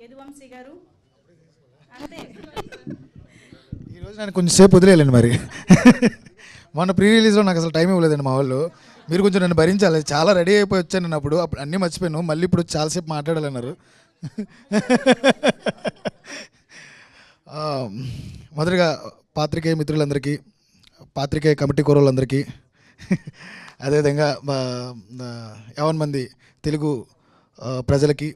యదువంశీ గారు అంతే. ఈరోజు నేను కొంచెం సేపు వదిలేయాలండి మరి. మొన్న ప్రీ రిలీజ్లో నాకు అసలు టైం ఇవ్వలేదండి మా వాళ్ళు. మీరు కొంచెం నన్ను భరించాలి. చాలా రెడీ అయిపోయి వచ్చాను నేను అప్పుడు అన్నీ మర్చిపోయాను. మళ్ళీ ఇప్పుడు చాలాసేపు మాట్లాడాలన్నారు. మొదటిగా పాత్రికేయ మిత్రులందరికీ, పాత్రికేయ కమిటీ కుర్రోళ్ళందరికీ, అదేవిధంగా యావన్ మంది తెలుగు ప్రజలకి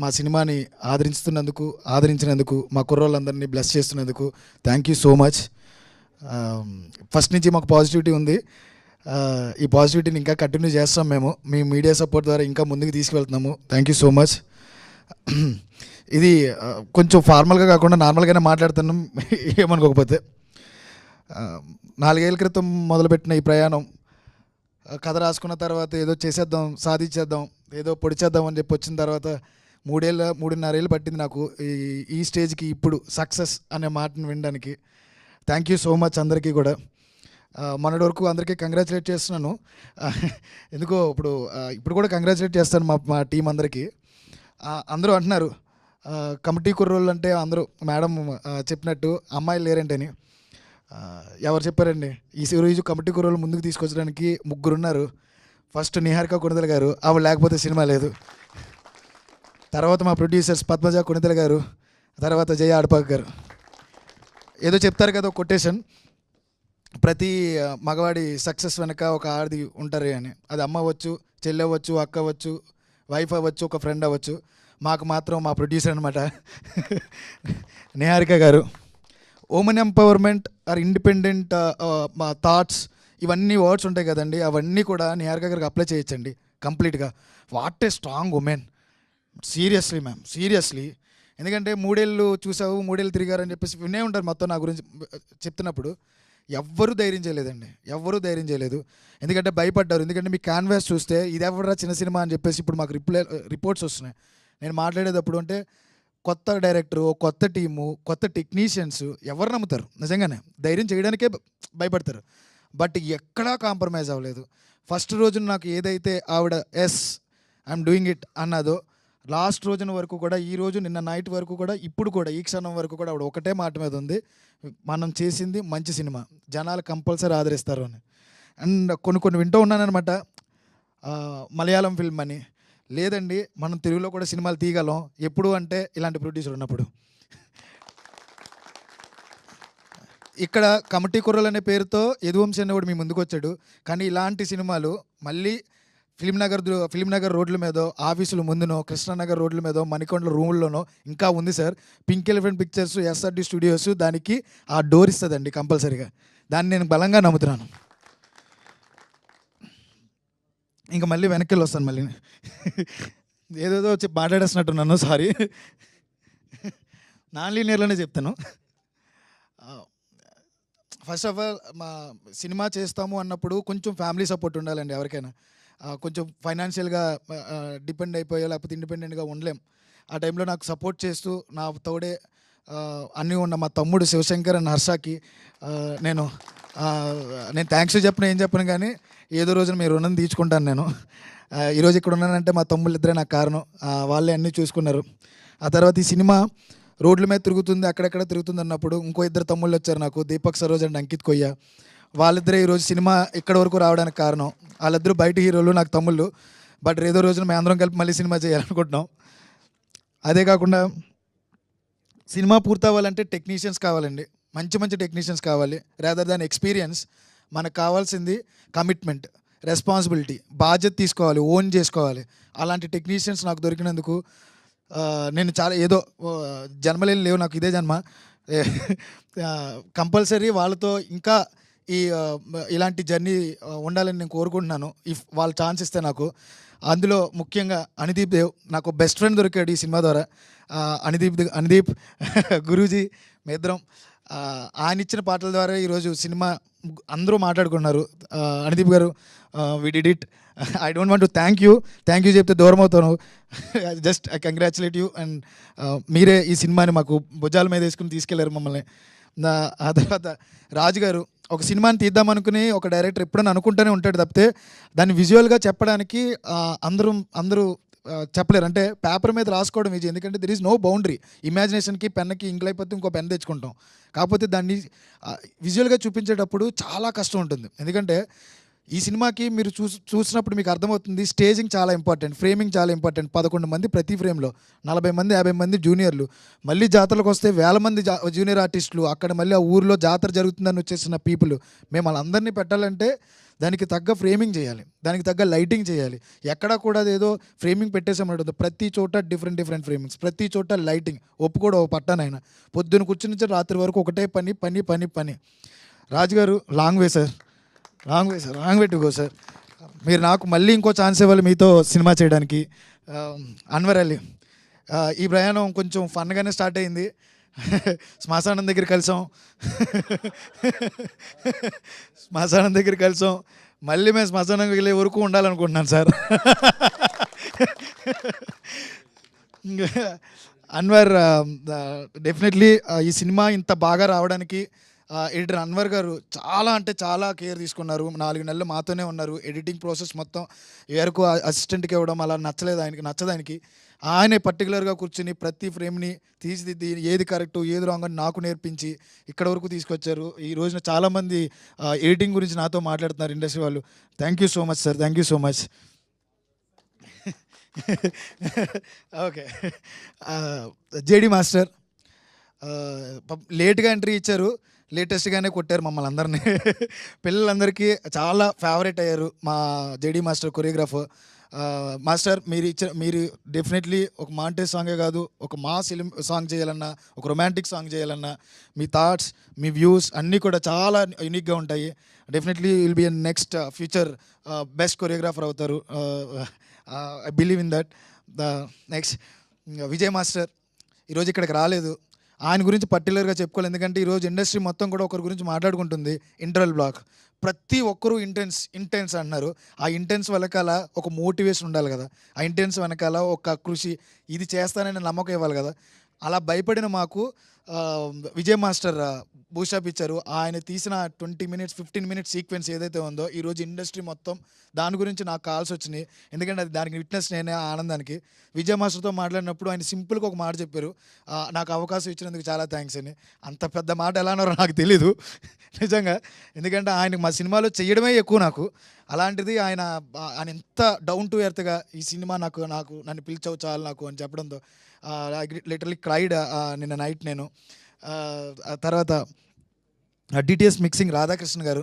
మా సినిమాని ఆదరించినందుకు మా కుర్రోళ్ళందరినీ బ్లెస్ చేస్తున్నందుకు thank you so much. First నుంచి మాకు పాజిటివిటీ ఉంది. ఈ పాజిటివిటీని ఇంకా కంటిన్యూ చేస్తాం మేము. మీ మీడియా సపోర్ట్ ద్వారా ఇంకా ముందుకు తీసుకువెళ్తున్నాము. Thank you so much. ఇది కొంచెం ఫార్మల్గా కాకుండా నార్మల్గానే మాట్లాడుతున్నాం, ఏమనుకోకపోతే. 4 ఏళ్ళ క్రితం మొదలుపెట్టిన ఈ ప్రయాణం, కథ రాసుకున్న తర్వాత ఏదో చేసేద్దాం, సాధించేద్దాం, ఏదో పొడిచేద్దాం అని చెప్పి వచ్చిన తర్వాత 3.5 ఏళ్ళు పట్టింది నాకు ఈ స్టేజ్కి ఇప్పుడు సక్సెస్ అనే మాటను వినడానికి. థ్యాంక్ యూ సో మచ్ అందరికీ కూడా. మొన్నటి వరకు అందరికీ కంగ్రాచులేట్ చేస్తున్నాను. ఎందుకో ఇప్పుడు కూడా కంగ్రాచులేట్ చేస్తాను మా టీం అందరికీ. అందరూ అంటున్నారు కమిటీ కుర్రోళ్ళు అంటే, అందరూ మేడం చెప్పినట్టు అమ్మాయిలు లేరంటని. ఎవరు చెప్పారండి? ఈ రోజు కమిటీ కుర్రోళ్ళు ముందుకు తీసుకొచ్చడానికి 3 ఉన్నారు. ఫస్ట్ నిహారిక కొణిదెల గారు, ఆవిడ లేకపోతే సినిమా లేదు. తర్వాత మా ప్రొడ్యూసర్స్ పద్మజ కొణిదెల గారు, తర్వాత జయ ఆడపాక్ గారు. ఏదో చెప్తారు కదా కొటేషన్, ప్రతి మగవాడి సక్సెస్ వెనక ఒక ఆడది ఉంటారు అని. అది అమ్మ అవ్వచ్చు, చెల్లి అవ్వచ్చు, అక్క అవ్వచ్చు, వైఫ్ అవ్వచ్చు, ఒక ఫ్రెండ్ అవ్వచ్చు. మాకు మాత్రం మా ప్రొడ్యూసర్ అనమాట నిహారిక గారు. ఉమెన్ ఎంపవర్మెంట్ ఆర్ ఇండిపెండెంట్ మా థాట్స్, ఇవన్నీ వర్డ్స్ ఉంటాయి కదండి, అవన్నీ కూడా నిహారిక గారికి అప్లై చేయొచ్చండి కంప్లీట్గా. What a strong women, seriously ma'am, seriously. ఎందుకంటే 3 ఏళ్ళు చూసావు, 3 ఏళ్ళు తిరిగారని చెప్పేసి వినే ఉంటారు మొత్తం నా గురించి చెప్తున్నప్పుడు. ఎవ్వరూ ధైర్యం చేయలేదండి, ఎవ్వరూ ధైర్యం చేయలేదు. ఎందుకంటే భయపడ్డారు. ఎందుకంటే మీ క్యాన్వాస్ చూస్తే ఇది ఎవరా చిన్న సినిమా అని చెప్పేసి ఇప్పుడు మాకు రిపోర్ట్స్ వస్తున్నాయి. నేను మాట్లాడేటప్పుడు అంటే కొత్త డైరెక్టరు, కొత్త టీము, కొత్త టెక్నీషియన్స్, ఎవరు నమ్ముతారు? నిజంగానే ధైర్యం చేయడానికే భయపడతారు. బట్ ఎక్కడా కాంప్రమైజ్ అవ్వలేదు. ఫస్ట్ రోజున నాకు ఏదైతే ఆవిడ ఎస్ ఐఎమ్ డూయింగ్ ఇట్ అన్నదో, లాస్ట్ రోజున వరకు కూడా, ఈ రోజు నిన్న నైట్ వరకు కూడా, ఇప్పుడు కూడా ఈ క్షణం వరకు కూడా ఆవిడ ఒకటే మాట మీద ఉంది, మనం చేసింది మంచి సినిమా, జనాలు కంపల్సరీ ఆదరిస్తారు అని. అండ్ కొన్ని వింటూ ఉన్నానమాట, మలయాళం ఫిల్మ్ అని. లేదండి, మనం తెలుగులో కూడా సినిమాలు తీయగలం, ఎప్పుడు అంటే ఇలాంటి ప్రొడ్యూసర్ ఉన్నప్పుడు. ఇక్కడ కమిటీ కుర్రలు అనే పేరుతో యదువంశీ అనే కూడా మీ ముందుకు వచ్చాడు. కానీ ఇలాంటి సినిమాలు మళ్ళీ ఫిలింనగర్ రోడ్ల మీదో, ఆఫీసుల ముందునో, కృష్ణానగర్ రోడ్ల మీదో, మణికొండల రూముల్లోనో ఇంకా ఉంది sir. Pink elephant pictures, SRD studios దానికి ఆ డోర్ ఇస్తుందండి కంపల్సరీగా. దాన్ని నేను బలంగా నమ్ముతున్నాను. ఇంకా మళ్ళీ వెనక్కి వెళ్ళి వస్తాను. మళ్ళీ ఏదేదో వచ్చి మాట్లాడేస్తున్నట్టున్నాను, సారీ. నాన్ లీనియర్లోనే చెప్తాను. ఫస్ట్ ఆఫ్ ఆల్, మా సినిమా చేస్తాము అన్నప్పుడు కొంచెం ఫ్యామిలీ సపోర్ట్ ఉండాలండి ఎవరికైనా. కొంచెం ఫైనాన్షియల్గా డిపెండ్ అయిపోయా, లేకపోతే ఇండిపెండెంట్గా ఉండలేం. ఆ టైంలో నాకు సపోర్ట్ చేస్తూ నా తోడే అన్నీ ఉన్న మా తమ్ముడు శివశంకర్ అండ్ హర్షకి నేను థ్యాంక్స్ చెప్పను, ఏం చెప్పను, కానీ ఏదో రోజున మీ రుణం తీర్చుకుంటాను నేను. ఈరోజు ఇక్కడ ఉన్నానంటే మా తమ్ముళ్ళు ఇద్దరే నాకు కారణం. వాళ్ళే అన్నీ చూసుకున్నారు. ఆ తర్వాత ఈ సినిమా రోడ్ల మీద తిరుగుతుంది, అక్కడెక్కడ తిరుగుతుంది అన్నప్పుడు ఇంకో 2 తమ్ముళ్ళు వచ్చారు నాకు, దీపక్ సరోజ్ అండ్ అంకిత్ కొయ్య. వాళ్ళిద్దరే ఈరోజు సినిమా ఇక్కడ వరకు రావడానికి కారణం. వాళ్ళిద్దరూ బయట హీరోలు, నాకు తమ్ముళ్ళు. బట్ ఏదో రోజున మేము అందరం కలిపి మళ్ళీ సినిమా చేయాలనుకుంటున్నాం. అదే కాకుండా సినిమా పూర్తవ్వాలంటే టెక్నీషియన్స్ కావాలండి, మంచి టెక్నీషియన్స్ కావాలి. రాదర్ దాన్ ఎక్స్పీరియన్స్, మనకు కావాల్సింది కమిట్మెంట్, రెస్పాన్సిబిలిటీ, బాధ్యత తీసుకోవాలి, ఓన్ చేసుకోవాలి. అలాంటి టెక్నీషియన్స్ నాకు దొరికినందుకు నేను చాలా ఏదో జన్మలేని లేవు నాకు, ఇదే జన్మ. కంపల్సరీ వాళ్ళతో ఇంకా ఇలాంటి జర్నీ ఉండాలని నేను కోరుకుంటున్నాను. ఇఫ్ వాళ్ళు ఛాన్స్ ఇస్తే నాకు. అందులో ముఖ్యంగా అనుదీప్ దేవ్, నాకు బెస్ట్ ఫ్రెండ్ దొరికాడు ఈ సినిమా ద్వారా. అనుదీప్ గురూజీ, మేద్రం, ఆయన ఇచ్చిన పాటల ద్వారా ఈరోజు సినిమా అందరూ మాట్లాడుకున్నారు. అనుదీప్ గారు, we did it. I don't want to thank you చెప్తే దూరం అవుతాను. Just I congratulate you. And మీరే ఈ సినిమాని మాకు భుజాల మీద వేసుకుని తీసుకెళ్లారు మమ్మల్ని. ఆ తర్వాత రాజు గారు, ఒక సినిమాని తీద్దామనుకుని ఒక డైరెక్టర్ ఎప్పుడైనా అనుకుంటూనే ఉంటాడు తప్పితే దాన్ని విజువల్గా చెప్పడానికి అందరూ చెప్పలేరు. అంటే పేపర్ మీద రాసుకోవడం ఈజీ, ఎందుకంటే దెర్ ఈజ్ నో బౌండరీ. ఇమాజినేషన్కి పెన్నుకి ఇంక్ అయిపోతే ఇంకో పెన్ తెచ్చుకుంటాం. కాకపోతే దాన్ని విజువల్గా చూపించేటప్పుడు చాలా కష్టం ఉంటుంది. ఎందుకంటే ఈ సినిమాకి మీరు చూసినప్పుడు మీకు అర్థమవుతుంది, స్టేజింగ్ చాలా ఇంపార్టెంట్, ఫ్రేమింగ్ చాలా ఇంపార్టెంట్. 11 మంది ప్రతి ఫ్రేమ్లో, 40 మంది 50 మంది జూనియర్లు, మళ్ళీ జాతరలకు వస్తే వేల మంది జూనియర్ ఆర్టిస్టులు, అక్కడ మళ్ళీ ఆ ఊరిలో జాతర జరుగుతుందని వచ్చేసిన పీపుల్. మేము వాళ్ళందరినీ పెట్టాలంటే దానికి తగ్గ ఫ్రేమింగ్ చేయాలి, దానికి తగ్గ లైటింగ్ చేయాలి. ఎక్కడా కూడా అదేదో ఫ్రేమింగ్ పెట్టేసామంటుంది. ప్రతి చోట డిఫరెంట్ ఫ్రేమింగ్స్, ప్రతి చోట లైటింగ్. ఒప్పుకోడు ఓ పట్టానైనా పొద్దున కూర్చుని రాత్రి వరకు ఒకటే పని. రాజుగారు long way sir, wrong way to go sir. మీరు నాకు మళ్ళీ ఇంకో ఛాన్స్ ఇవ్వాలి మీతో సినిమా చేయడానికి. అన్వర్ అలీ, ఈ ప్రయాణం కొంచెం ఫన్గానే స్టార్ట్ అయింది. శ్మశానం దగ్గర కలిసాం. మళ్ళీ మేము శ్మశానంకి వెళ్ళే వరకు ఉండాలనుకుంటున్నాను సార్. అన్వర్, డెఫినెట్లీ ఈ సినిమా ఇంత బాగా రావడానికి ఎడిటర్ అన్వర్ గారు చాలా అంటే చాలా కేర్ తీసుకున్నారు. 4 నెలలు మాతోనే ఉన్నారు. ఎడిటింగ్ ప్రాసెస్ మొత్తం వరకు అసిస్టెంట్కి ఇవ్వడం అలా నచ్చదానికి ఆయనే పర్టికులర్గా కూర్చుని ప్రతి ఫ్రేమ్ని తీసిదిద్ది ఏది కరెక్టు ఏది రాంగ్ అని నాకు నేర్పించి ఇక్కడ వరకు తీసుకొచ్చారు. ఈ రోజున చాలామంది ఎడిటింగ్ గురించి నాతో మాట్లాడుతున్నారు ఇండస్ట్రీ వాళ్ళు. Thank you so much sir, thank you so much. Okay, JD master లేట్గా ఎంట్రీ ఇచ్చారు, లేటెస్ట్గానే కొట్టారు మమ్మల్ని అందరినీ. పిల్లలందరికీ చాలా ఫేవరెట్ అయ్యారు మా జేడి మాస్టర్ కొరియోగ్రాఫర్. మాస్టర్ మీరు డెఫినెట్లీ ఒక మాంటేజ్ సాంగే కాదు, ఒక మాస్ సాంగ్ చేయాలన్నా, ఒక రొమాంటిక్ సాంగ్ చేయాలన్నా మీ థాట్స్, మీ వ్యూస్ అన్నీ కూడా చాలా యూనిక్గా ఉంటాయి. Definitely will be next future best choreographer అవుతారు. I believe in that. Next Vijay master ఈరోజు ఇక్కడికి రాలేదు. ఆయన గురించి పర్టికులర్గా చెప్పుకోవాలి, ఎందుకంటే ఈరోజు ఇండస్ట్రీ మొత్తం కూడా ఒకరి గురించి మాట్లాడుకుంటుంది. ఇంటర్వెల్ బ్లాక్ ప్రతి ఒక్కరూ ఇంటెన్స్ అంటున్నారు. ఆ ఇంటెన్స్ వెనకాల ఒక మోటివేషన్ ఉండాలి కదా, ఆ ఇంటెన్స్ వెనకాల ఒక కృషి, ఇది చేస్తానని నమ్మకం ఇవ్వాలి కదా. అలా భయపడిన మాకు విజయ్ మాస్టర్ బూస్టాప్ ఇచ్చారు. ఆయన తీసిన 20 minutes 15 minutes సీక్వెన్స్ ఏదైతే ఉందో ఈరోజు ఇండస్ట్రీ మొత్తం దాని గురించి నాకు కాల్స్ వచ్చినాయి. ఎందుకంటే అది దానికి విట్నెస్ నేనే. ఆనందానికి విజయ్ మాస్టర్తో మాట్లాడినప్పుడు ఆయన సింపుల్గా ఒక మాట చెప్పారు, నాకు అవకాశం ఇచ్చినందుకు చాలా థ్యాంక్స్ అని. అంత పెద్ద మాట ఎలా అన్నారో నాకు తెలీదు నిజంగా, ఎందుకంటే ఆయన మా సినిమాలో చేయడమే ఎక్కువ నాకు. అలాంటిది ఆయన ఎంత డౌన్ టు ఎర్త్గా ఈ సినిమా నన్ను పిలిచావు చాలు నాకు అని చెప్పడంతో లిటరలీ క్రైడ్ నిన్న నైట్ నేను. తర్వాత డిటిఎస్ మిక్సింగ్ రాధాకృష్ణ గారు,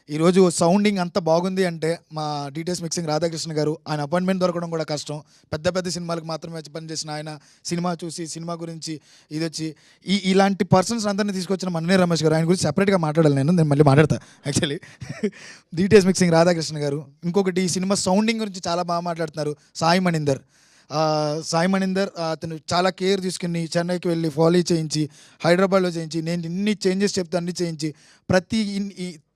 ఈరోజు సౌండింగ్ అంత బాగుంది అంటే మా డిటిఎస్ మిక్సింగ్ రాధాకృష్ణ గారు. ఆయన అపాయింట్మెంట్ దొరకడం కూడా కష్టం. పెద్ద సినిమాలకు మాత్రమే పనిచేసిన ఆయన సినిమా చూసి సినిమా గురించి ఇది వచ్చి ఇలాంటి పర్సన్స్ అందరినీ తీసుకొచ్చిన మన్నే రమేష్ గారు. ఆయన గురించి సెపరేట్గా మాట్లాడాలి, నేను మళ్ళీ మాట్లాడతా యాక్చువల్లీ. డిటిఎస్ మిక్సింగ్ రాధాకృష్ణ గారు. ఇంకొకటి ఈ సినిమా సౌండింగ్ గురించి చాలా బాగా మాట్లాడుతున్నారు సాయి మణీందర్. అతను చాలా కేర్ తీసుకుని చెన్నైకి వెళ్ళి ఫాలో చేయించి, హైదరాబాద్లో చేయించి, నేను ఇన్ని చేంజెస్ చెప్తే అన్ని చేయించి ప్రతి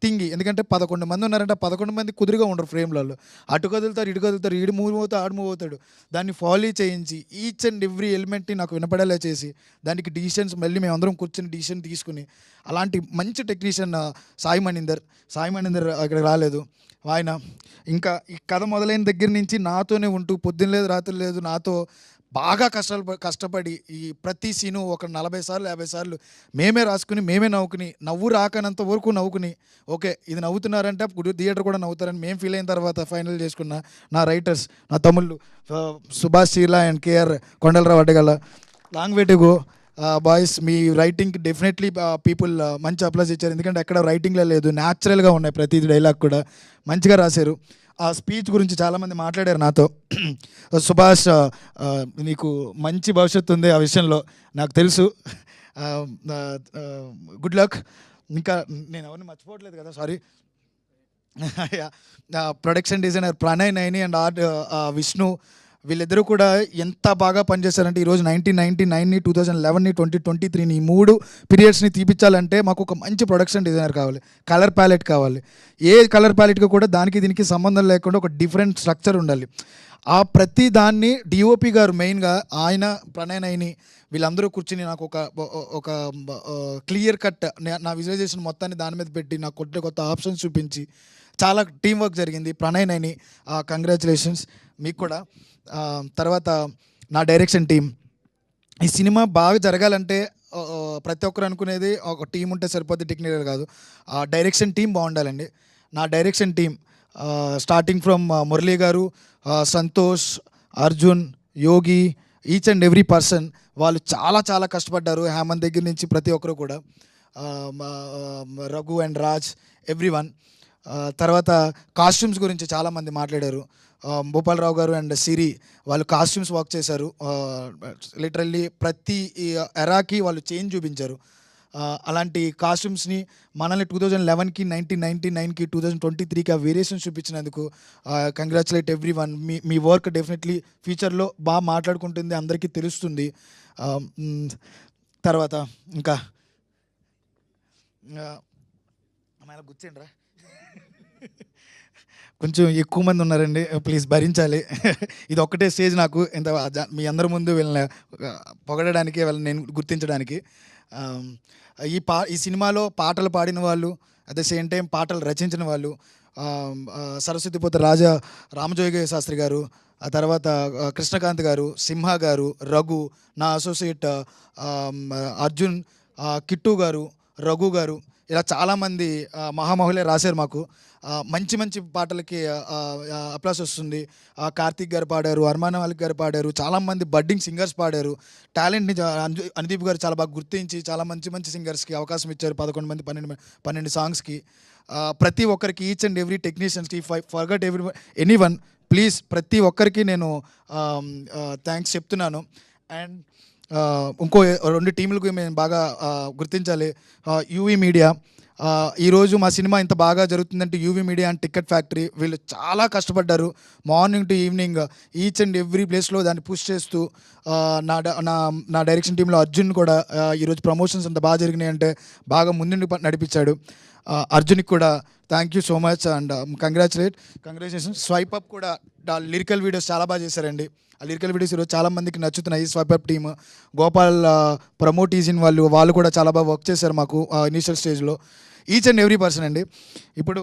థింగ్. ఎందుకంటే 11 మంది ఉన్నారంటే 11 మంది కుదురుగా ఉండరు ఫ్రేమ్లలో. అటు కదులుతారు, ఈడు మూవ్ అవుతాడు, ఆడు మూవ్ అవుతాడు. దాన్ని ఫాలో చేయించి ఈచ్ అండ్ ఎవ్రీ ఎలిమెంట్ని నాకు వినపడేలా చేసి దానికి డిసిషన్స్ మళ్ళీ మేము అందరం కూర్చొని డిసిషన్ తీసుకుని, అలాంటి మంచి టెక్నీషియన్ సాయి మణీందర్ అక్కడికి రాలేదు. ఆయన ఇంకా ఈ కథ మొదలైన దగ్గర నుంచి నాతోనే ఉంటూ పొద్దున్న లేదు రాత్రి లేదు నాతో బాగా కష్టపడి ఈ ప్రతి సీను ఒక 40 సార్లు 50 సార్లు మేమే రాసుకుని మేమే నవ్వు రాకనంత వరకు నవ్వుకుని, ఓకే ఇది నవ్వుతున్నారంటే థియేటర్ కూడా నవ్వుతారని మేము ఫీల్ అయిన తర్వాత ఫైనల్ చేసుకున్న నా రైటర్స్, నా తమ్ముళ్ళు Subhash Cheerla and KR Kondalarao Addagala. Long way to go boys. మీ రైటింగ్కి డెఫినెట్లీ పీపుల్ మంచి అప్లాస్ ఇచ్చారు, ఎందుకంటే ఎక్కడ రైటింగ్లో లేదు, న్యాచురల్గా ఉన్నాయి ప్రతి డైలాగ్ కూడా మంచిగా రాశారు. ఆ స్పీచ్ గురించి చాలామంది మాట్లాడారు నాతో. సుభాష్, నీకు మంచి భవిష్యత్తు ఉంది ఆ విషయంలో నాకు తెలుసు. Good luck. ఇంకా నేను ఎవరిని మర్చిపోవట్లేదు కదా, sorry. Production designer Pranay Naini and art Vishnu, వీళ్ళిద్దరూ కూడా ఎంత బాగా పనిచేశారంటే ఈరోజు 1999ని 2011ని 2023ని ఈ 3 పీరియడ్స్ని తీపించాలంటే మాకు ఒక మంచి ప్రొడక్షన్ డిజైనర్ కావాలి, కలర్ ప్యాలెట్ కావాలి. ఏ కలర్ ప్యాలెట్కి కూడా దానికి దీనికి సంబంధం లేకుండా ఒక డిఫరెంట్ స్ట్రక్చర్ ఉండాలి. ఆ ప్రతి దాన్ని డిఓపి గారు మెయిన్గా ఆయన ప్రణయ్ నైని వీళ్ళందరూ కూర్చుని నాకు ఒక క్లియర్ కట్ నా విజువలైజేషన్ మొత్తాన్ని దాని మీద పెట్టి నాకు కొత్త ఆప్షన్స్ చూపించి చాలా టీం వర్క్ జరిగింది. ప్రణయ్ నైని కంగ్రాచులేషన్స్. మీకు కూడా. తర్వాత నా డైరెక్షన్ టీం. ఈ సినిమా బాగా జరగాలంటే ప్రతి ఒక్కరు అనుకునేది ఒక టీం ఉంటే సరిపోతే టెక్నికల్ కాదు, ఆ డైరెక్షన్ టీం బాగుండాలండి. నా direction team starting from Murali గారు, Santosh, Arjun, Yogi, each and every person వాళ్ళు చాలా చాలా కష్టపడ్డారు. హేమంత్ దగ్గర నుంచి ప్రతి ఒక్కరు కూడా, Raghu and Raj, every one. తర్వాత కాస్ట్యూమ్స్ గురించి చాలామంది మాట్లాడారు. భూపాలరావు గారు అండ్ సిరి వాళ్ళు కాస్ట్యూమ్స్ వర్క్ చేశారు. లిటరల్లీ ప్రతి ఎరాకి వాళ్ళు చేంజ్ చూపించారు. అలాంటి కాస్ట్యూమ్స్ని మనల్ని 2011కి 1999కి 2023కి ఆ వేరియేషన్స్ చూపించినందుకు కంగ్రాచులేట్ ఎవ్రీ వన్. మీ వర్క్ డెఫినెట్లీ ఫ్యూచర్లో బాగా మాట్లాడుకుంటుంది, అందరికీ తెలుస్తుంది. తర్వాత ఇంకా గుర్తుండ్రా, కొంచెం ఎక్కువ మంది ఉన్నారండి, ప్లీజ్ భరించాలి. ఇది ఒక్కటే స్టేజ్ నాకు ఇంత మీ అందరి ముందు వీళ్ళని పొగడడానికి, వీళ్ళని నేను గుర్తించడానికి. ఈ సినిమాలో పాటలు పాడిన వాళ్ళు, అట్ ద సేమ్ టైం పాటలు రచించిన వాళ్ళు సరస్వతిపోత రామజోగి శాస్త్రి గారు, ఆ తర్వాత కృష్ణకాంత్ గారు, సింహ గారు, రఘు, నా అసోసియేట్ అర్జున్, కిట్టు గారు, రఘు గారు, ఇలా చాలామంది మహామహులే రాశారు మాకు. మంచి మంచి పాటలకి అప్లాస్ వస్తుంది. కార్తీక్ గారు పాడారు, అర్మాన్ మాలిక్ గారు పాడారు, చాలామంది బడ్డింగ్ సింగర్స్ పాడారు. టాలెంట్ని అనుదీప్ గారు చాలా బాగా గుర్తించి చాలా మంచి మంచి సింగర్స్కి అవకాశం ఇచ్చారు. 11 మంది 12 సాంగ్స్కి. ప్రతి ఒక్కరికి, ఈచ్ అండ్ ఎవ్రీ టెక్నీషియన్స్కి, ఫర్గట్ ఎనీ వన్, ప్లీజ్ ప్రతి ఒక్కరికి నేను థ్యాంక్స్ చెప్తున్నాను. అండ్ ఇంకో 2 టీంలకు మేము బాగా గుర్తించాలి. యూవీ మీడియా, ఈరోజు మా సినిమా ఇంత బాగా జరుగుతుందంటే UV media and ticket factory వీళ్ళు చాలా కష్టపడ్డారు. Morning to evening each and every ప్లేస్లో దాన్ని పుష్ చేస్తూ, నా డైరెక్షన్ టీంలో అర్జున్ కూడా ఈరోజు ప్రమోషన్స్ అంత బాగా జరిగినాయి అంటే బాగా ముందుండి నడిపించాడు. అర్జున్కి కూడా thank you so much and congratulations. Swipe up కూడా లిరికల్ వీడియోస్ చాలా బాగా చేశారండి. ఆ లిరికల్ వీడియోస్ ఈరోజు చాలామందికి నచ్చుతున్నాయి. స్వైప్ అప్ టీమ్, గోపాల్ ప్రమోటీజిన్ వాళ్ళు కూడా చాలా బాగా వర్క్ చేశారు మాకు ఇనీషియల్ స్టేజ్లో. ఈచ్ అండ్ ఎవ్రీ పర్సన్ అండి. ఇప్పుడు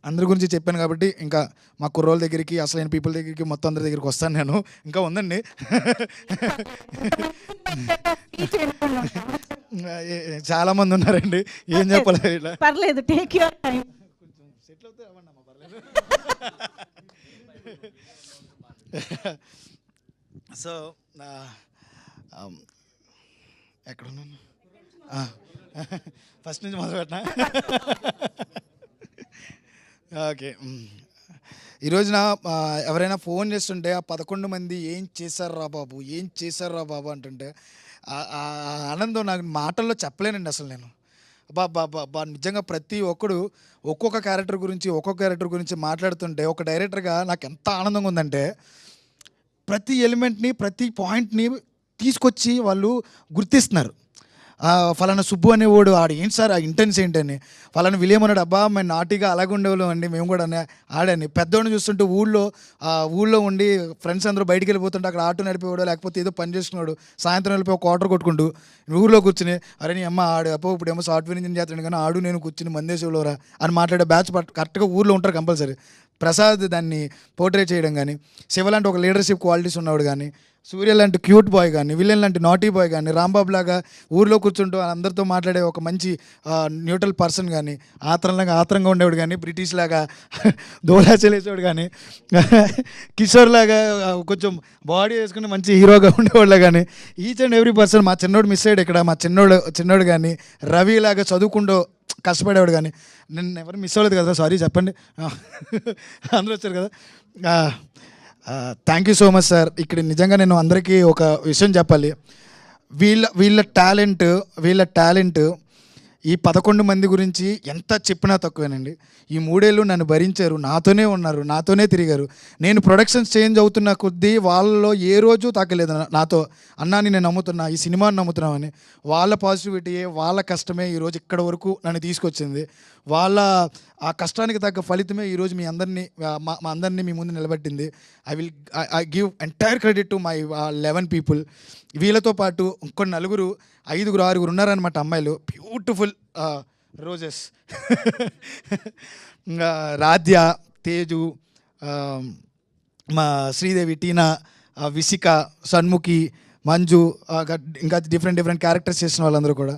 అందరి గురించి చెప్పాను కాబట్టి ఇంకా మా కుర్రోళ్ళ దగ్గరికి, అసలైన పీపుల్ దగ్గరికి, మొత్తం అందరి దగ్గరికి వస్తాను నేను. ఇంకా ఉందండి, చాలామంది ఉన్నారండి, ఏం చెప్పాలి ఇలా. పర్లేదు, టేక్ యువర్ టైం. సెటిల్ అవుతే అవ్వండి, పర్లేదు. సో ఎక్కడున్నాను, ఫస్ట్ నుంచి మొదలుపెట్టినా. ఓకే, ఈరోజున ఎవరైనా ఫోన్ చేస్తుంటే ఆ 11 మంది ఏం చేశారా బాబు అంటుంటే ఆనందం నాకు మాటల్లో చెప్పలేనండి అసలు. నేను బాబా నిజంగా ప్రతి ఒక్కడు ఒక్కొక్క క్యారెక్టర్ గురించి మాట్లాడుతుంటే ఒక డైరెక్టర్గా నాకు ఎంత ఆనందంగా ఉందంటే, ప్రతి ఎలిమెంట్ని, ప్రతి పాయింట్ని తీసుకొచ్చి వాళ్ళు గుర్తిస్తున్నారు. ఫలానా సుబ్బు అనేవాడు ఆడు ఏంటి సార్ ఆ ఇంటెన్స్ ఏంటని, ఫలానా విలియం అన్నాడు అబ్బా మేము నాటిగా అలాగే ఉండేవాళ్ళం అండి మేము కూడా ఆడని. పెద్దోడిని చూస్తుంటే ఊళ్ళో ఉండి ఫ్రెండ్స్ అందరూ బయటికి వెళ్ళిపోతుంటే అక్కడ ఆటో నడిపేవాడు, లేకపోతే ఏదో పని చేసుకున్నాడు, సాయంత్రం వెళ్ళిపోయి ఒక క్వార్టర్ కొట్టుకుంటూ ఊళ్ళో కూర్చుని అరే నీ అమ్మ ఆడు అప్పో ఇప్పుడు ఏమో సాఫ్ట్వేర్ ఇంజనీర్ చేస్తాడు కానీ ఆడు నేను కూర్చుని మందేశంలోరా అని మాట్లాడే బ్యాచ్ కరెక్ట్గా ఊళ్ళో ఉంటారు కంపల్సరీ. ప్రసాద్ దాన్ని పోర్ట్రేట్ చేయడం కానీ, శివ లాంటి ఒక లీడర్షిప్ క్వాలిటీస్ ఉన్నవాడు కానీ, సూర్య లాంటి క్యూట్ బాయ్ కానీ, విలన్ లాంటి నాటీ బాయ్ కానీ, రాంబాబు లాగా ఊరిలో కూర్చుంటూ అందరితో మాట్లాడే ఒక మంచి న్యూట్రల్ పర్సన్ కానీ, ఆత్రంగా ఉండేవాడు కానీ, బ్రిటిష్ లాగా దోలా చెలేసేవాడు కానీ, కిషోర్ లాగా కొంచెం బాడీ వేసుకుని మంచి హీరోగా ఉండేవాళ్ళ కానీ, ఈచ్ అండ్ ఎవ్రీ పర్సన్. మా చిన్నోడు మిస్ అయ్యాడు ఇక్కడ, మా చిన్నోడు కానీ, రవి లాగా చదువుకుంటూ కష్టపడేవాడు కానీ, నేను ఎవరు మిస్ అవ్వలేదు కదా, సారీ చెప్పండి, అందరూ వచ్చారు కదా. Thank you so much sir. ఇక్కడ నిజంగా నేను అందరికీ ఒక విషయం చెప్పాలి. వీళ్ళ టాలెంట్ ఈ 11 మంది గురించి ఎంత చెప్పినా తక్కువేనండి. ఈ 3 ఏళ్ళు నన్ను భరించారు, నాతోనే ఉన్నారు, నాతోనే తిరిగారు. నేను ప్రొడక్షన్స్ చేంజ్ అవుతున్న కొద్దీ వాళ్ళలో ఏ రోజు తాకలేదు నాతో, అన్నాని నేను నమ్ముతున్నా, ఈ సినిమాని నమ్ముతున్నామని. వాళ్ళ పాజిటివిటీయే, వాళ్ళ కష్టమే ఈరోజు ఇక్కడ వరకు నన్ను తీసుకొచ్చింది. వాళ్ళ ఆ కష్టానికి తగ్గ ఫలితమే ఈరోజు మీ అందరినీ మీ ముందు నిలబెట్టింది. I give entire credit to my 11 people. వీళ్ళతో పాటు ఇంకో 4, 5, 6 ఉన్నారనమాట అమ్మాయిలు, బ్యూటిఫుల్ రోజెస్. రాధ్య, తేజు, మా శ్రీదేవి, టీనా, విసిక, సన్ముఖి, మంజు, ఇంకా డిఫరెంట్ క్యారెక్టర్స్ చేసిన వాళ్ళందరూ కూడా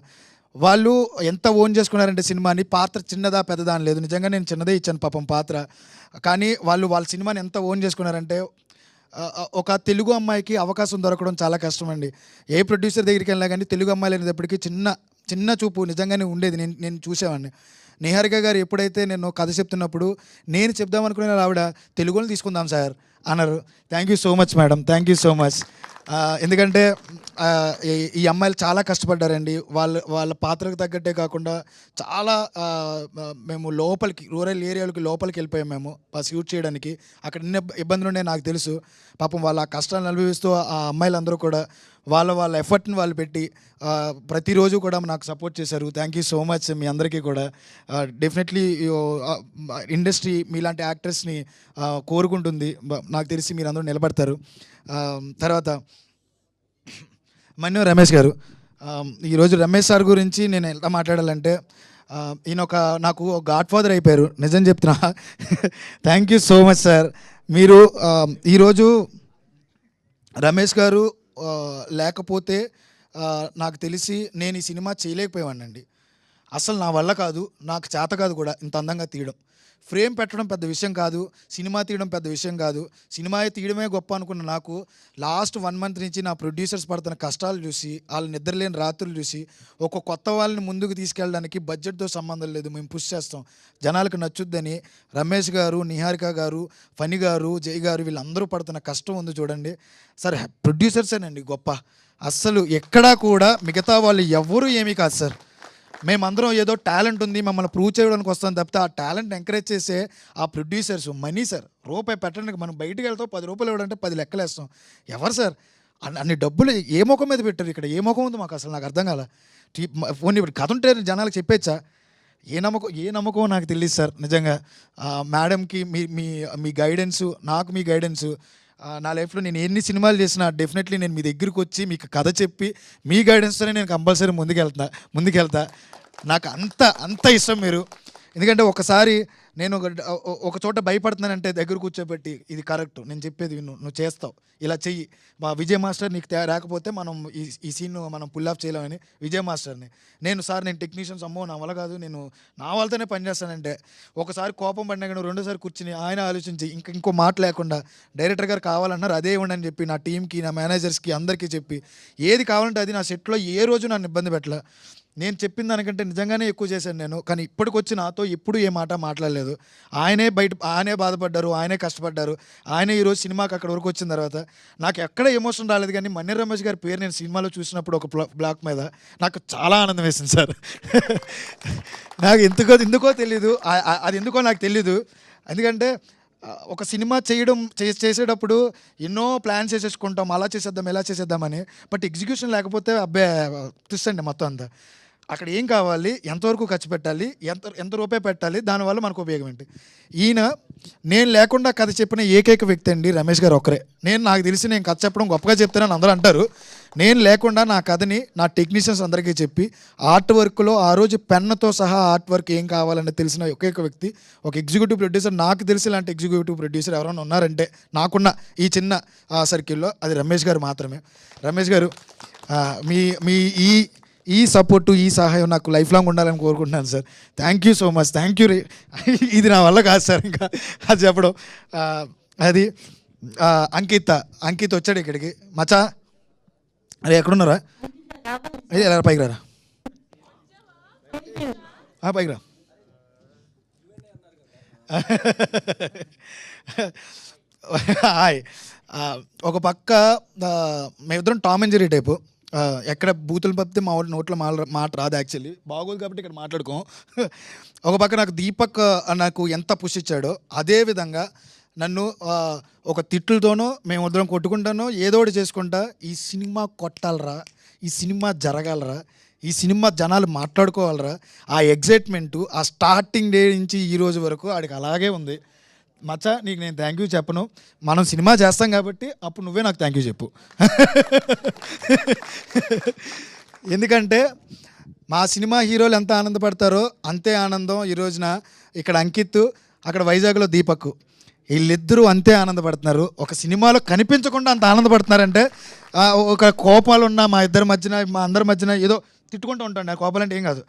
వాళ్ళు ఎంత ఓన్ చేసుకున్నారంటే సినిమాని. పాత్ర చిన్నదా పెద్దదా అని లేదు, నిజంగా నేను చిన్నదే ఇచ్చాను పాపం పాత్ర. కానీ వాళ్ళ సినిమాని ఎంత ఓన్ చేసుకున్నారంటే ఒక తెలుగు అమ్మాయికి అవకాశం దొరకడం చాలా కష్టం అండి. ఏ ప్రొడ్యూసర్ దగ్గరికి వెళ్ళినా కానీ తెలుగు అమ్మాయిలు అనేటప్పటికీ చిన్న చూపు నిజంగానే ఉండేది. నేను చూసేవాడిని. నిహారిక గారు ఎప్పుడైతే నేను కథ చెప్తున్నప్పుడు నేను చెప్దాం అనుకునే ఆవిడ తెలుగులో తీసుకుందాం సార్ అన్నారు. Thank you so much madam, thank you so much. ఎందుకంటే ఈ అమ్మాయిలు చాలా కష్టపడ్డారండి. వాళ్ళ పాత్రకు తగ్గట్టే కాకుండా చాలా మేము లోపలికి రూరల్ ఏరియాలకి లోపలికి వెళ్ళిపోయాం మేము షూట్ చేయడానికి. అక్కడ ఎన్ని ఇబ్బందులు ఉన్నాయో నాకు తెలుసు. పాపం వాళ్ళ కష్టాలను అనుభవిస్తూ ఆ అమ్మాయిలందరూ కూడా వాళ్ళ ఎఫర్ట్ని వాళ్ళు పెట్టి ప్రతిరోజు కూడా నాకు సపోర్ట్ చేశారు. థ్యాంక్ యూ సో మచ్ మీ అందరికీ కూడా. డెఫినెట్లీ ఇండస్ట్రీ మీలాంటి యాక్టర్స్ని కోరుకుంటుంది. నాకు తెలిసి మీరు అందరూ నిలబడతారు. తర్వాత మన్యం రమేష్ గారు, ఈరోజు రమేష్ సార్ గురించి నేను ఎలా మాట్లాడాలంటే ఈయన నాకు గాడ్ ఫాదర్ అయిపోయారు, నిజం చెప్తున్నా. Thank you so much sir. మీరు ఈరోజు రమేష్ గారు లేకపోతే నాకు తెలిసి నేను ఈ సినిమా చేయలేకపోయానండి. అసలు నా వల్ల కాదు, నాకు చేత కాదు కూడా ఇంత అందంగా తీయడం. ఫ్రేమ్ పెట్టడం పెద్ద విషయం కాదు, సినిమా తీయడం పెద్ద విషయం కాదు. సినిమా తీయడమే గొప్ప అనుకున్న నాకు లాస్ట్ 1 month నుంచి నా ప్రొడ్యూసర్స్ పడుతున్న కష్టాలు చూసి, వాళ్ళు నిద్రలేని రాత్రులు చూసి, ఒక కొత్త వాళ్ళని ముందుకు తీసుకెళ్ళడానికి బడ్జెట్తో సంబంధం లేదు, మేము పుష్ చేస్తాం, జనాలకు నచ్చుద్దని రమేష్ గారు, నిహారిక గారు, ఫణి గారు, జై గారు వీళ్ళందరూ పడుతున్న కష్టం ఉంది చూడండి సార్. ప్రొడ్యూసర్సేనండి గొప్ప. అస్సలు ఎక్కడా కూడా మిగతా వాళ్ళు ఎవ్వరూ ఏమీ కాదు సార్. మేమందరం ఏదో టాలెంట్ ఉంది మమ్మల్ని ప్రూవ్ చేయడానికి వస్తాం తప్పితే ఆ టాలెంట్ ఎంకరేజ్ చేసే ఆ ప్రొడ్యూసర్స్ మనీ సార్. రూపాయి పెట్టడానికి మనం బయటికి వెళ్తాం, 10 రూపాయలు ఇవ్వడంటే 10 లెక్కలేస్తాం. ఎవరు సార్ అన్ని డబ్బులు ఏ ముఖం మీద పెట్టారు? ఇక్కడ ఏ ముఖం ఉంది మాకు అసలు నాకు అర్థం కాల. ఫోన్ ఇప్పుడు కథ ఉంటే జనాలకు చెప్పేచ్చా? ఏ నమ్మకం నాకు తెలియదు సార్ నిజంగా. మేడంకి మీ గైడెన్సు, నాకు మీ గైడెన్సు. నా లైఫ్లో నేను ఎన్ని సినిమాలు చేసినా డెఫినెట్లీ నేను మీ దగ్గరికి వచ్చి మీకు కథ చెప్పి మీ గైడెన్స్తోనే నేను కంపల్సరీ ముందుకెళ్తా. నాకు అంత ఇష్టం మీరు. ఎందుకంటే ఒకసారి నేను ఒక చోట భయపడుతున్నానంటే దగ్గర కూర్చోబెట్టి ఇది కరెక్ట్, నేను చెప్పేది నువ్వు చేస్తావు, ఇలా చెయ్యి. మా విజయ్ మాస్టర్ నీకు రాకపోతే మనం ఈ సీన్ మనం పుల్ ఆఫ్ చేయలేమని విజయ్ మాస్టర్ని నేను టెక్నీషియన్స్ అమ్మో నా వల్ల కాదు, నేను నా వాళ్ళతోనే పనిచేస్తానంటే ఒకసారి కోపం పడినా కానీ రెండోసారి కూర్చుని ఆయన ఆలోచించి ఇంకో మాట లేకుండా డైరెక్టర్ గారు కావాలన్నారు అదే ఇవ్వండి అని చెప్పి నా టీంకి, నా మేనేజర్స్కి అందరికీ చెప్పి ఏది కావాలంటే అది నా సెట్లో ఏ రోజు నన్ను ఇబ్బంది పెట్టలే. నేను చెప్పిన దానికంటే నిజంగానే ఎక్కువ చేశాను నేను. కానీ ఇప్పటికొచ్చి నాతో ఎప్పుడు ఏ మాట మాట్లాడలేదు. ఆయనే బాధపడ్డారు, ఆయనే కష్టపడ్డారు. ఆయనే ఈరోజు సినిమాకి అక్కడ వరకు వచ్చిన తర్వాత నాకు ఎక్కడ ఎమోషన్ రాలేదు. కానీ మన్యం రమేష్ గారి పేరు నేను సినిమాలో చూసినప్పుడు ఒక బ్లాక్ మీద నాకు చాలా ఆనందం వేసింది సార్. నాకు ఎందుకో తెలీదు, అది ఎందుకో నాకు తెలీదు. ఎందుకంటే ఒక సినిమా చేసేటప్పుడు ఎన్నో ప్లాన్స్ చేసేసుకుంటాం, అలా చేసేద్దాం ఎలా చేసేద్దామని. బట్ ఎగ్జిక్యూషన్ లేకపోతే తీసండి మొత్తం అంతా. అక్కడ ఏం కావాలి, ఎంతవరకు ఖర్చు పెట్టాలి, ఎంత రూపాయి పెట్టాలి, దానివల్ల మనకు ఉపయోగం ఏంటి. నేను లేకుండా కథ చెప్పిన ఏకైక వ్యక్తి అండి రమేష్ గారు ఒక్కరే. నాకు తెలిసి నేను కథ చెప్పడం గొప్పగా చెప్తానని అందరూ అంటారు. నేను లేకుండా నా కథని నా టెక్నీషియన్స్ అందరికీ చెప్పి ఆర్ట్ వర్క్లో ఆ రోజు పెన్నుతో సహా ఆర్ట్ వర్క్ ఏం కావాలని తెలిసిన ఒకేక వ్యక్తి, ఒక ఎగ్జిక్యూటివ్ ప్రొడ్యూసర్, నాకు తెలిసి ఇలాంటి ఎగ్జిక్యూటివ్ ప్రొడ్యూసర్ ఎవరైనా ఉన్నారంటే నాకున్న ఈ చిన్న సర్కిల్లో అది రమేష్ గారు మాత్రమే. రమేష్ గారు మీ ఈ సపోర్టు, ఈ సహాయం నాకు లైఫ్ లాంగ్ ఉండాలని కోరుకుంటున్నాను sir. Thank you so much. Thank you. ఇది నా వల్ల కాదు సార్ ఇంకా అది చెప్పడం. అది అంకిత్ వచ్చాడు ఇక్కడికి. మచా అరే ఎక్కడున్నారా? ఎలా పైకి రారా, పైకి రా. హాయ్. ఒక పక్క మేమిద్దరం టామ్ అండ్ జెర్రీ టైపు. ఎక్కడ బూతులు పప్పితే మా వాడి నోట్లో మాట రాదు. యాక్చువల్లీ బాగోదు కాబట్టి ఇక్కడ మాట్లాడుకోం. ఒక పక్క నాకు దీపక్ నాకు ఎంత పుష్ ఇచ్చాడో అదేవిధంగా నన్ను ఒక తిట్లతోనో మేమిద్దరం కొట్టుకుంటానో ఏదో ఒకటి చేసుకుంటా ఈ సినిమా కొట్టాలరా, ఈ సినిమా జరగాలరా, ఈ సినిమా జనాలు మాట్లాడుకోవాలరా, ఆ ఎగ్జైట్మెంటు ఆ స్టార్టింగ్ డే నుంచి ఈ రోజు వరకు ఆడికి అలాగే ఉంది. మచ్చా నీకు నేను థ్యాంక్ యూ చెప్పను, మనం సినిమా చేస్తాం కాబట్టి అప్పుడు నువ్వే నాకు థ్యాంక్ యూ చెప్పు. ఎందుకంటే మా సినిమా హీరోలు ఎంత ఆనందపడతారో అంతే ఆనందం ఈ రోజున ఇక్కడ అంకిత్, అక్కడ వైజాగ్లో దీపక్. వీళ్ళిద్దరూ అంతే ఆనందపడుతున్నారు. ఒక సినిమాలో కనిపించకుండా అంత ఆనందపడుతున్నారంటే ఒక కోపాలు ఉన్న మా ఇద్దరి మధ్యన మా అందరి మధ్యన ఏదో తిట్టుకుంటూ ఉంటాను. ఆ కోపాలు అంటే ఏం కాదు.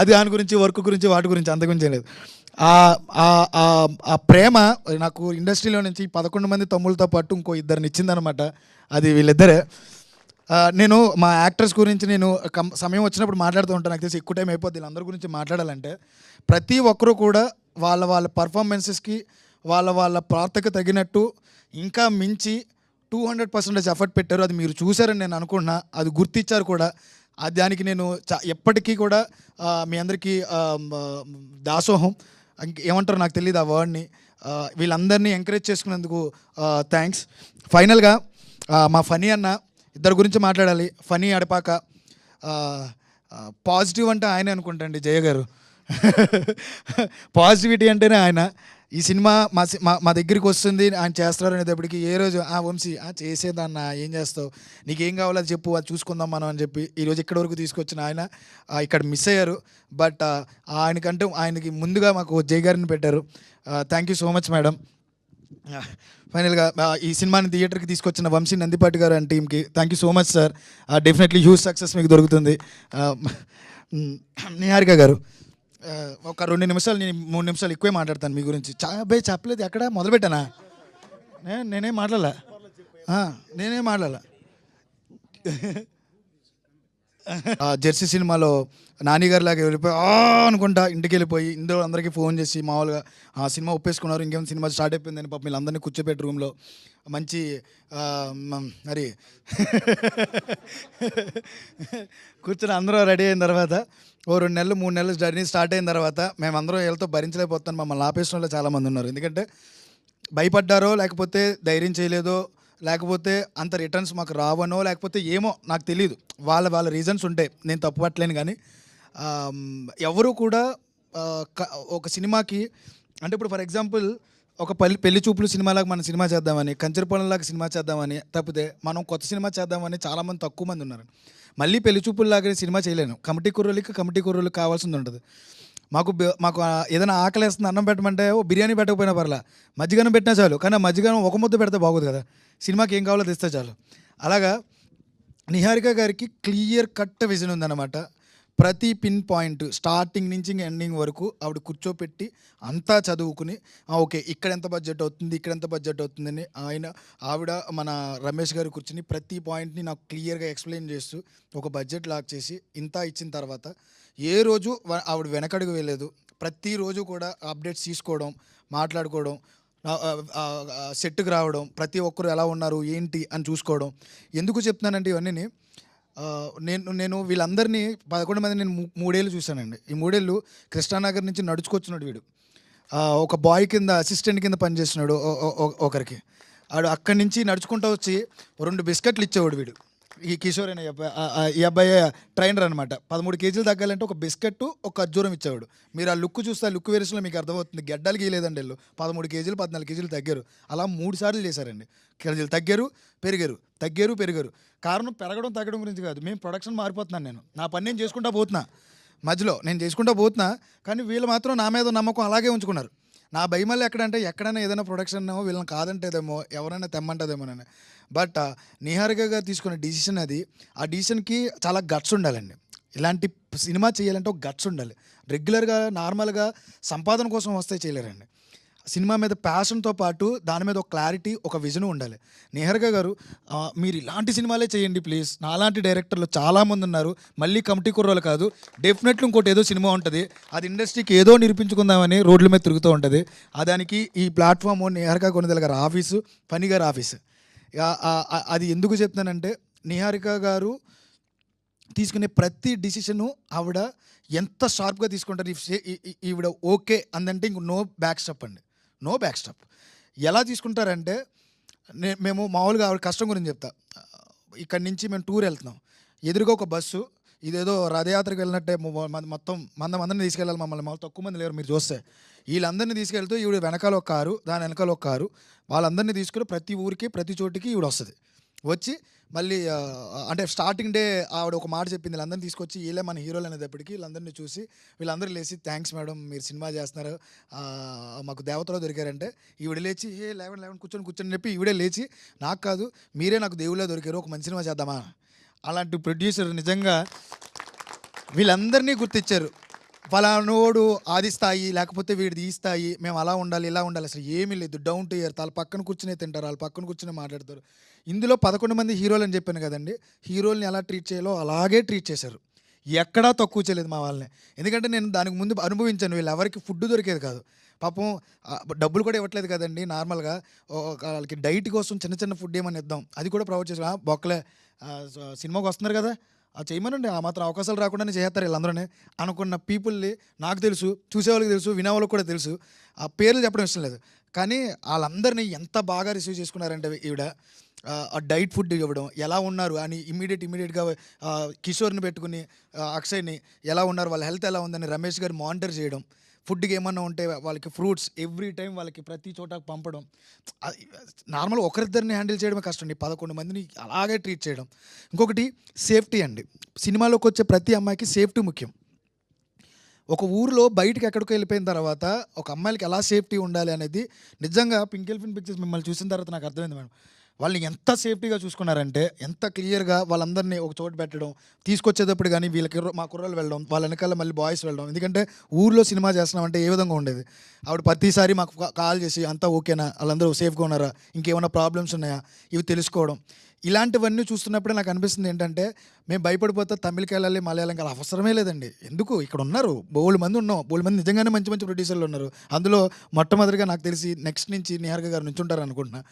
అది దాని గురించి వర్క్ గురించి వాటి గురించి అంత గురించి ఏం లేదు. ఆ ప్రేమ నాకు ఇండస్ట్రీలో నుంచి 11 మంది తమ్ముళ్ళతో పాటు ఇంకో ఇద్దరిని ఇచ్చిందనమాట. అది వీళ్ళిద్దరే. నేను మా యాక్టర్స్ గురించి నేను సమయం వచ్చినప్పుడు మాట్లాడుతూ ఉంటాను. నాకు తెలిసి ఎక్కువ టైం అయిపోద్ది వీళ్ళందరి గురించి మాట్లాడాలంటే. ప్రతి ఒక్కరూ కూడా వాళ్ళ వాళ్ళ పర్ఫార్మెన్సెస్కి వాళ్ళ పాత్రకు తగినట్టు ఇంకా మించి 200% ఎఫర్ట్ పెట్టారు. అది మీరు చూసారని నేను అనుకుంటున్నా. అది గుర్తించారు కూడా. దానికి నేను ఎప్పటికీ కూడా మీ అందరికీ దాసోహం ఏమంటారో నాకు తెలియదు ఆ వర్డ్ని. వీళ్ళందరినీ ఎంకరేజ్ చేసుకున్నందుకు థ్యాంక్స్. ఫైనల్గా మా ఫనీ అన్న ఇద్దరు గురించి మాట్లాడాలి. ఫనీ అడపాక పాజిటివ్ అంటే ఆయనే అనుకుంటండి, జయ గారు. పాజిటివిటీ అంటేనే ఆయన. ఈ సినిమా మా దగ్గరికి వస్తుంది, ఆయన చేస్తారు అనేటప్పటికి ఏ రోజు వంశీ చేసేదన్న ఏం చేస్తావు, నీకేం కావాలో అది చెప్పు, అది చూసుకుందాం మనం అని చెప్పి ఈరోజు ఇక్కడి వరకు తీసుకొచ్చిన ఆయన ఇక్కడ మిస్ అయ్యారు. బట్ ఆయనకి ముందుగా మాకు జయ గారిని పెట్టారు. Thank you so much madam. ఫైనల్గా ఈ సినిమాని థియేటర్కి తీసుకొచ్చిన వంశీ నందిపాటి గారు అండ్ టీమ్కి thank you so much sir. Definitely huge success మీకు దొరుకుతుంది. నిహారిక గారు ఒక 2 నిమిషాలు, నేను 3 నిమిషాలు ఎక్కువే మాట్లాడతాను మీ గురించి. చెప్పలేదు ఎక్కడ మొదలుపెట్టానా? నేనేం మాట్లాడాల. జెర్సీ సినిమాలో నానిగారి లాగా వెళ్ళిపోయి అనుకుంటా ఇంటికి వెళ్ళిపోయి ఇందులో అందరికీ ఫోన్ చేసి మామూలుగా ఆ సినిమా ఒప్పేసుకున్నారు, ఇంకేమైనా సినిమా స్టార్ట్ అయిపోయిందని పాపం వీళ్ళందరినీ కూర్చోపెట్టి రూమ్లో మంచి మరి కూర్చొని అందరూ రెడీ అయిన తర్వాత 2 నెలలు 3 నెలలు జర్నీ స్టార్ట్ అయిన తర్వాత మేమందరం వీళ్ళతో భరించలేకపోతాను. మమ్మల్ని ఆపేసిన వాళ్ళు చాలామంది ఉన్నారు. ఎందుకంటే భయపడ్డారో, లేకపోతే ధైర్యం చేయలేదో, లేకపోతే అంత రిటర్న్స్ మాకు రావనో, లేకపోతే ఏమో నాకు తెలియదు. వాళ్ళ రీజన్స్ ఉంటాయి, నేను తప్పు పట్టలేను. కానీ ఎవరు కూడా ఒక సినిమాకి అంటే ఇప్పుడు ఫర్ ఎగ్జాంపుల్ ఒక పెళ్లి చూపులు సినిమాలాగా మనం సినిమా చేద్దామని, కంచరపొలంలాగా సినిమా చేద్దామని, తప్పితే మనం కొత్త సినిమా చేద్దామని చాలామంది తక్కువ మంది ఉన్నారు. మళ్ళీ పెళ్లి చూపుల్లాగా సినిమా చేయలేను. కమిటీ కుర్రోళ్ళకి కావాల్సింది ఉంటుంది. మాకు ఏదైనా ఆకలి వేస్తుంది, అన్నం పెట్టమంటే బిర్యానీ పెట్టకపోయినా పర్లా, మజ్జిగనం పెట్టినా చాలు. కానీ ఆ మజ్జిగనం ఒక ముద్ద పెడితే బాగోదు కదా, సినిమాకి ఏం కావాలో తెస్తే చాలు. అలాగా నిహారిక గారికి క్లియర్ కట్ విజన్ ఉందన్నమాట. ప్రతి పిన్ పాయింట్ స్టార్టింగ్ నుంచి ఎండింగ్ వరకు ఆవిడ కూర్చోపెట్టి అంతా చదువుకుని ఓకే ఇక్కడ ఎంత బడ్జెట్ అవుతుందని ఆవిడ మన రమేష్ గారు కూర్చుని ప్రతి పాయింట్ని నాకు క్లియర్గా ఎక్స్ప్లెయిన్ చేస్తూ ఒక బడ్జెట్ లాక్ చేసి ఇంత ఇచ్చిన తర్వాత ఏ రోజు ఆవిడ వెనకడుగు వెళ్ళలేదు. ప్రతిరోజు కూడా అప్డేట్స్ తీసుకోవడం, మాట్లాడుకోవడం, సెట్కి రావడం, ప్రతి ఒక్కరు ఎలా ఉన్నారు ఏంటి అని చూసుకోవడం. ఎందుకు చెప్తున్నానంటే ఇవన్నీ నేను వీళ్ళందరినీ 11 మంది నేను 3 ఏళ్ళు చూశానండి. ఈ 3 ఏళ్ళు కృష్ణానగర్ నుంచి నడుచుకొచ్చినాడు వీడు. ఒక బాయ్ కింద అసిస్టెంట్ కింద పనిచేస్తున్నాడు ఒకరికి. ఆడు అక్కడి నుంచి నడుచుకుంటూ వచ్చి 2 బిస్కెట్లు ఇచ్చేవాడు వీడు. ఈ కిషోర్ అనే ఈ అబ్బాయి ట్రైనర్ అనమాట. 13 కేజీలు తగ్గాలంటే ఒక బిస్కెట్, ఒక ఖర్జూరం ఇచ్చేవాడు. మీరు ఆ లుక్ చూస్తే ఆ లుక్ వేరియేషన్లో మీకు అర్థమవుతుంది. గడ్డలు గీయలేదండి వీళ్ళు. 13 కేజీలు 14 కేజీలు తగ్గారు. అలా 3 సార్లు చేశారండి. కేజీలు తగ్గారు, పెరిగారు. కారణం పెరగడం తగ్గడం గురించి కాదు, మేము ప్రొడక్షన్ మారిపోతున్నాను. నా పని నేను చేసుకుంటా పోతున్నా, మధ్యలో నేను చేసుకుంటా పోతున్నా. కానీ వీళ్ళు మాత్రం నా మీద నమ్మకం అలాగే ఉంచుకున్నారు. నా భయమల్లి ఎక్కడంటే ఎక్కడైనా ఏదైనా ప్రొడక్షన్ వీళ్ళని కాదంటేదేమో, ఎవరైనా తెమ్మంటదేమోనని. బట్ నిహారిక గారు తీసుకున్న డిసిషన్ అది. ఆ డిసిషన్కి చాలా గట్స్ ఉండాలండి. ఇలాంటి సినిమా చేయాలంటే ఒక గట్స్ ఉండాలి. రెగ్యులర్గా నార్మల్గా సంపాదన కోసం వస్తే చేయలేరండి. సినిమా మీద ప్యాషన్తో పాటు దాని మీద ఒక క్లారిటీ, ఒక విజన్ ఉండాలి. నిహారిక గారు మీరు ఇలాంటి సినిమాలే చేయండి ప్లీజ్. నాలాంటి డైరెక్టర్లు చాలామంది ఉన్నారు. మళ్ళీ కమిటీ కుర్రోలు కాదు, డెఫినెట్లీ ఇంకోటి ఏదో సినిమా ఉంటుంది, అది ఇండస్ట్రీకి ఏదో నిరూపించుకుందామని రోడ్ల మీద తిరుగుతూ ఉంటుంది. దానికి ఈ ప్లాట్ఫామ్ నిహారిక కొనిదెల గారు ఆఫీసు, ఫనీ గారు ఆఫీసు. అది ఎందుకు చెప్తున్నానంటే నిహారిక గారు తీసుకునే ప్రతి డిసిషను ఆవిడ ఎంత షార్ప్గా తీసుకుంటారు. ఈవిడ ఓకే అందంటే ఇంక నో బ్యాక్ స్టెప్ అండి, నో బ్యాక్ స్టెప్. ఎలా తీసుకుంటారంటే మేము మామూలుగా ఆవిడ కష్టం గురించి చెప్తా. ఇక్కడి నుంచి మేము టూర్ వెళ్తున్నాం, ఎదురుగా ఒక బస్సు, ఇదేదో రథయాత్రకు వెళ్ళినట్టే మొత్తం మందిని తీసుకెళ్ళాలి. మమ్మల్ని తక్కువ మంది లేరు మీరు చూస్తే. వీళ్ళందరినీ తీసుకెళ్తూ ఈవిడ వెనకాల ఒక కారు, దాని వెనకాల ఒక కారు, వాళ్ళందరినీ తీసుకుని ప్రతి ఊరికి ప్రతి చోటికి ఈవిడ వస్తుంది. వచ్చి మళ్ళీ అంటే స్టార్టింగ్ డే ఆవిడ ఒక మాట చెప్పింది, వీళ్ళందరినీ తీసుకొచ్చి వీళ్ళే మన హీరోలు అనేటప్పటికి వీళ్ళందరినీ చూసి వీళ్ళందరూ లేచి థ్యాంక్స్ మేడం మీరు సినిమా చేస్తున్నారు, మాకు దేవతలో దొరికారంటే ఈవిడ లేచి లేవండి కూర్చొని చెప్పి ఈవిడే లేచి నాకు కాదు మీరే నాకు దేవుళ్ళే దొరికారు, ఒక మంచి సినిమా చేద్దామా. అలాంటి ప్రొడ్యూసర్ నిజంగా వీళ్ళందరినీ గుర్తించారు. ఫలానోడు ఆది స్థాయి లేకపోతే వీడిది ఈ స్థాయి, మేము అలా ఉండాలి ఇలా ఉండాలి, అసలు ఏమీ లేదు, డౌన్ టు ఎర్త్. వాళ్ళ పక్కన కూర్చునే తింటారు, వాళ్ళ పక్కన కూర్చుని మాట్లాడతారు. ఇందులో 11 మంది హీరోలు అని చెప్పాను కదండి, హీరోల్ని ఎలా ట్రీట్ చేయాలో అలాగే ట్రీట్ చేశారు, ఎక్కడా తక్కువ చేయలేదు మా వాళ్ళని. ఎందుకంటే నేను దానికి ముందు అనుభవించాను, వీళ్ళు ఎవరికి ఫుడ్ దొరికేది కాదు పాపం, డబ్బులు కూడా ఇవ్వట్లేదు కదండి. నార్మల్గా వాళ్ళకి డైట్ కోసం చిన్న చిన్న ఫుడ్ ఏమని ఇద్దాం, అది కూడా ప్రొవైడ్ చేసి బొక్కలే సినిమాకి వస్తున్నారు కదా చేయమనండి, ఆ మాత్రం అవకాశాలు రాకుండానే చేస్తారు వీళ్ళందరూనే అనుకున్న పీపుల్ని నాకు తెలుసు, చూసేవాళ్ళకి తెలుసు, వినేవాళ్ళకి కూడా తెలుసు. ఆ పేర్లు చెప్పడం ఇష్టం లేదు, కానీ వాళ్ళందరినీ ఎంత బాగా రిసీవ్ చేసుకున్నారంటే ఈవిడ ఆ డైట్ ఫుడ్ ఇవ్వడం, ఎలా ఉన్నారు అని ఇమీడియట్గా కిషోర్ని పెట్టుకుని అక్షయ్ని ఎలా ఉన్నారు, వాళ్ళ హెల్త్ ఎలా ఉందని రమేష్ గారు మానిటర్ చేయడం, ఫుడ్కి ఏమన్నా ఉంటే వాళ్ళకి ఫ్రూట్స్ ఎవ్రీ టైం వాళ్ళకి ప్రతి చోట పంపడం. నార్మల్ ఒకరిద్దరిని హ్యాండిల్ చేయడమే కష్టం అండి, 11 మందిని అలాగే ట్రీట్ చేయడం. ఇంకొకటి సేఫ్టీ అండి, సినిమాలోకి వచ్చే ప్రతి అమ్మాయికి సేఫ్టీ ముఖ్యం. ఒక ఊరిలో బయటకు ఎక్కడికి వెళ్ళిపోయిన తర్వాత ఒక అమ్మాయిలకి ఎలా సేఫ్టీ ఉండాలి అనేది నిజంగా పింక్ ఎలిఫెంట్ పిక్చర్స్ మిమ్మల్ని చూసిన తర్వాత నాకు అర్థమైంది మేడం. వాళ్ళని ఎంత సేఫ్టీగా చూసుకున్నారంటే, ఎంత క్లియర్గా వాళ్ళందరినీ ఒక చోట పెట్టడం, తీసుకొచ్చేటప్పుడు కానీ వీళ్ళకి మా కుర్రలు వెళ్ళడం, వాళ్ళ వెనకాల మళ్ళీ బాయ్స్ వెళ్ళడం. ఎందుకంటే ఊర్లో సినిమా చేస్తున్నామంటే ఏ విధంగా ఉండేది, ఆవిడ ప్రతిసారి మాకు కాల్ చేసి అంతా ఓకేనా, వాళ్ళందరూ సేఫ్గా ఉన్నారా, ఇంకేమైనా ప్రాబ్లమ్స్ ఉన్నాయా ఇవి తెలుసుకోవడం. ఇలాంటివన్నీ చూస్తున్నప్పుడే నాకు అనిపిస్తుంది ఏంటంటే, మేము భయపడిపోతే తమిళకి వెళ్ళాలి మలయాళం కాదు, అవసరమే లేదండి. ఎందుకు ఇక్కడ ఉన్నారు బోల్డ్ మంది నిజంగానే మంచి మంచి ప్రొడ్యూసర్లు ఉన్నారు. అందులో మొట్టమొదటిగా నాకు తెలిసి నెక్స్ట్ నుంచి నిహారిక గారు నుంచి ఉంటారు అనుకుంటున్నా.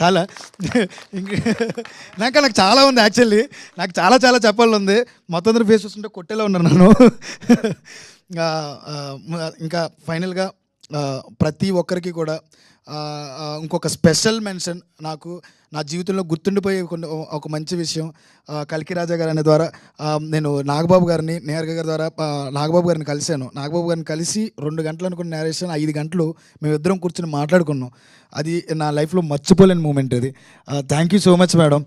చాలా నాకు చాలా ఉంది యాక్చువల్లీ, నాకు చాలా చెప్పాలని ఉంది. మొత్తం అందరూ ఫేస్ చూస్తుంటే కొట్టేలా ఉన్నారు నన్ను. ఇంకా ఫైనల్గా ప్రతి ఒక్కరికి కూడా ఇంకొక స్పెషల్ మెన్షన్, నాకు నా జీవితంలో గుర్తుండిపోయే ఒక మంచి విషయం, కల్కి రాజా గారు అనే ద్వారా నేను నాగబాబు గారిని నిహారిక గారి ద్వారా నాగబాబు గారిని కలిశాను. నాగబాబు గారిని కలిసి 2 గంటలు అనుకున్న నేరేషన్ 5 గంటలు మేమిద్దరం కూర్చొని మాట్లాడుకున్నాం. అది నా లైఫ్లో మర్చిపోలేని మూమెంట్ అది. Thank you so much madam.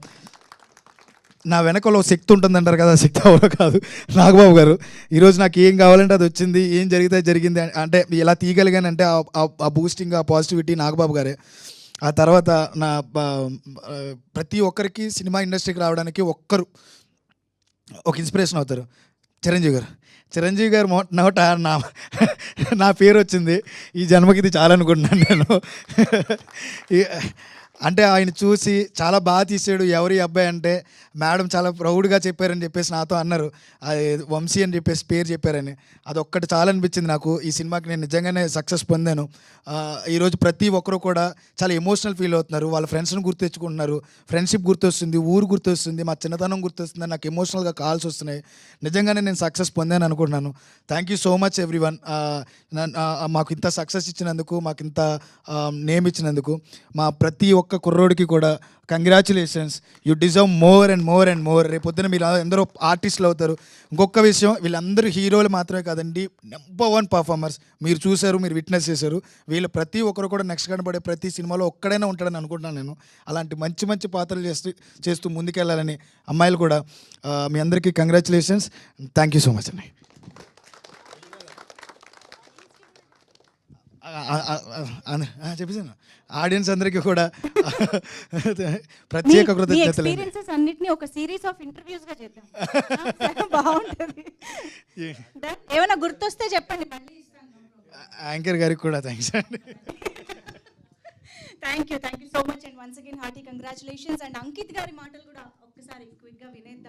నా వెనకలో శక్తి ఉంటుందంటారు కదా, శక్తి ఎవరో కాదు నాగబాబు గారు. ఈరోజు నాకు ఏం కావాలంటే అది వచ్చింది, ఏం జరిగితే జరిగింది అంటే ఎలా తీయగలిగానంటే ఆ బూస్టింగ్, ఆ పాజిటివిటీ నాగబాబు గారే. ఆ తర్వాత నా ప్రతి ఒక్కరికి సినిమా ఇండస్ట్రీకి రావడానికి ఒక్కరు ఒక ఇన్స్పిరేషన్ అవుతారు, చిరంజీవి గారు నోట నా పేరు వచ్చింది. ఈ జన్మకి ఇది చాలా అనుకుంటున్నాను నేను. అంటే ఆయన చూసి చాలా బాగా తీసాడు, ఎవరి అబ్బాయి అంటే మేడం చాలా ప్రౌడ్గా చెప్పారని చెప్పేసి నాతో అన్నారు, అది వంశీ అని చెప్పేసి పేరు చెప్పారని. అదొక్కటి చాలా అనిపించింది నాకు. ఈ సినిమాకి నేను నిజంగానే సక్సెస్ పొందాను. ఈరోజు ప్రతి ఒక్కరు కూడా చాలా ఎమోషనల్ ఫీల్ అవుతున్నారు, వాళ్ళ ఫ్రెండ్స్ని గుర్తు తెచ్చుకుంటున్నారు, ఫ్రెండ్షిప్ గుర్తొస్తుంది, ఊరు గుర్తొస్తుంది, మా చిన్నతనం గుర్తొస్తుంది, నాకు ఎమోషనల్గా కాల్స్ వస్తున్నాయి. నిజంగానే నేను సక్సెస్ పొందాను అనుకుంటున్నాను. Thank you so much everyone, మాకు ఇంత సక్సెస్ ఇచ్చినందుకు, మాకు ఇంత నేమ్ ఇచ్చినందుకు. మా ప్రతి ఒక్క కుర్రోడికి కూడా congratulations, you deserve more and more and more. రేపు పొద్దున మీరు ఎందరో ఆర్టిస్టులు అవుతారు. ఇంకొక విషయం, వీళ్ళందరూ హీరోలు మాత్రమే కాదండి, నెంబర్ 1 పర్ఫార్మర్స్. మీరు చూశారు, మీరు విట్నెస్ చేశారు. వీళ్ళు ప్రతి ఒక్కరు కూడా నెక్స్ట్ కనబడే ప్రతి సినిమాలో ఒక్కడైనా ఉంటాడని అనుకుంటున్నాను నేను. అలాంటి మంచి మంచి పాత్రలు చేస్తూ ముందుకెళ్ళాలని అమ్మాయిలు కూడా. మీ అందరికీ congratulations, thank you so much అండి. చెప్పేసాను ఆడియన్స్ అందరికీ కూడా ప్రత్యేక కృతజ్ఞతలు. ఎక్స్‌పీరియన్సెస్ అన్నిటిని ఒక సిరీస్ ఆఫ్ ఇంటర్వ్యూస్ గా చేద్దాం, బాగుంటుంది. ఏమైనా గుర్తొస్తే చెప్పండి, మళ్ళీ ఇస్తాను. యాంకర్ గారికి కూడా థ్యాంక్స్ అండి. Thank you so much and once again hearty congratulations. And Ankit గారి మాటలు కూడా ఒక్కసారి క్విక్ గా వినేద్దాం.